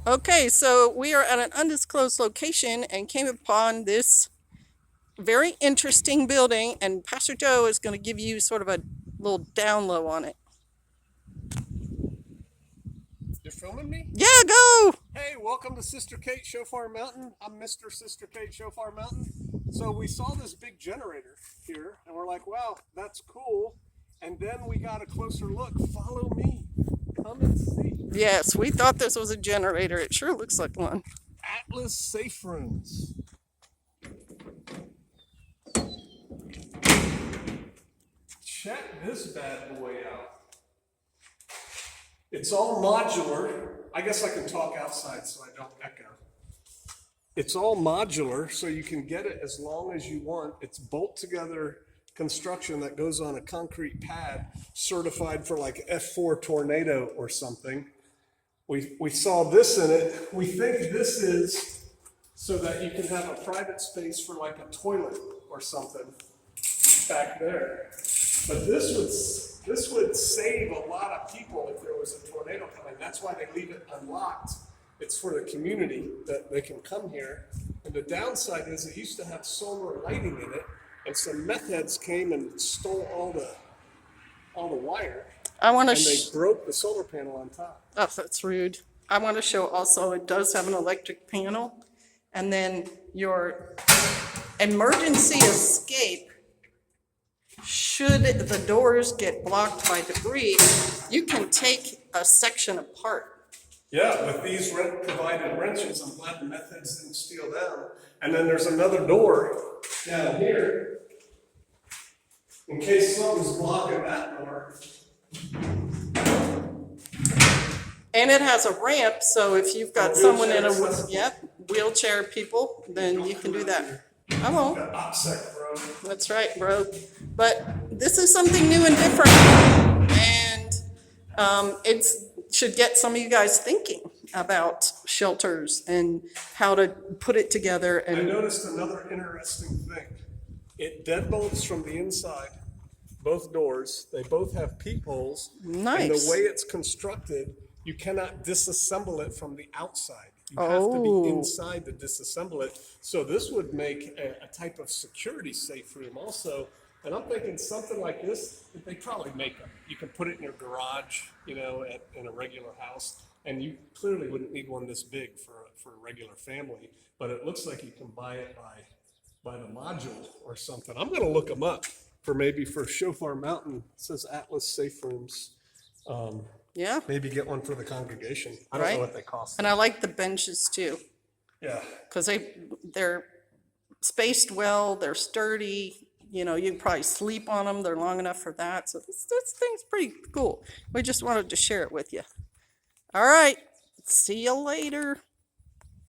Okay, so we are at an undisclosed location and came upon this very interesting building, and Pastor Joe is going to give you sort of a little down low on it. You're filming me? Yeah, go! Hey, welcome to Sister Kate Shofar Mountain. I'm Mr. Sister Kate Shofar Mountain. So we saw this big generator here, and we're like, wow, that's cool. And then we got a closer look. Follow me. Come and see. Yes, we thought this was a generator. It sure looks like one. Atlas Safe Rooms. Check this bad boy out. It's all modular. I guess I can talk outside so I don't echo. It's all modular, so you can get it as long as you want. It's bolt together construction that goes on a concrete pad, certified for like F4 tornado or something. We saw this in it. We think this is so that you can have a private space for like a toilet or something back there. But this would save a lot of people if there was a tornado coming. That's why they leave it unlocked. It's for the community that they can come here. And the downside is it used to have solar lighting in it, and some meth heads came and stole all the wire. I want And to. they broke the solar panel on top. Oh, that's rude. I want to show also it does have an electric panel, and then your emergency escape. Should the doors get blocked by debris, you can take a section apart. Yeah, with these provided wrenches, I'm glad the meth heads didn't steal them. And then there's another door down here in case something's blocking that door. And it has a ramp, so if you've got someone in a wheelchair people, then you can do that. I won't. OPSEC, bro. That's right, bro. But this is something new and different, and it should get some of you guys thinking about shelters and how to put it together. I And noticed another interesting thing. It deadbolts from the inside, both doors. They both have peepholes. Nice. And the way it's constructed, you cannot disassemble it from the outside. You have to be inside to disassemble it. So this would make a type of security safe room also. And I'm thinking something like this, they probably make them. You can put it in your garage, in a regular house. And you clearly wouldn't need one this big for a regular family. But it looks like you can buy it by the module or something. I'm going to look them up for Shofar Mountain. It says Atlas Safe Rooms. yeah, Maybe get one for the congregation. I don't Right. know what they cost. and I like the benches too, Yeah. because they're spaced well, they're sturdy. You can probably sleep on them. They're long enough for that. So this thing's pretty cool. We just wanted to share it with you. All right. See you later.